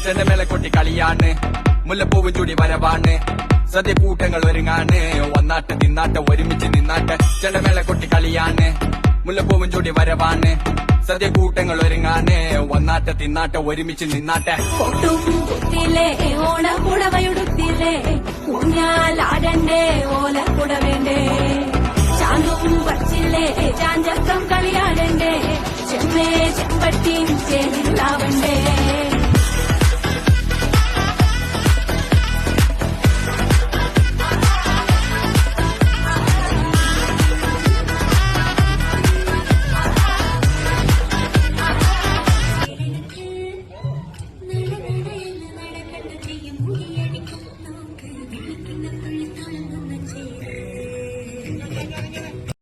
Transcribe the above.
ചെണ്ടമേള കൊട്ടി കളിയാണ്, മുല്ലപ്പൂവ് ചൂടി വരവാണ്, സദ്യ കൂട്ടങ്ങൾ ഒരുങ്ങാണ്, ഒന്നാട്ട് തിന്നാട്ട് ഒരുമിച്ച് നിന്നാട്ട്. ചെണ്ടമേള കൊട്ടി കളിയാണ്, മുല്ലപ്പൂവും ചൂടി വരവാണ്, സദ്യ കൂട്ടങ്ങൾ ഒരുങ്ങാണ്, ഒന്നാട്ട് തിന്നാട്ട് ഒരുമിച്ച് നിന്നാട്ടെ. ഒട്ടും കുത്തില്ലേ ഓണപ്പുടവയുടുത്തില്ലേ, ഊഞ്ഞാലാടണ്ടേ ഓലക്കുട വേണ്ടേ, ചാന്തും വച്ചില്ലേ ചാഞ്ചക്കം കളിയാടണ്ടേ, ചെമ്മേ ചെമ്പട്ടിയും ചേരില്ലാവണ്ടേ.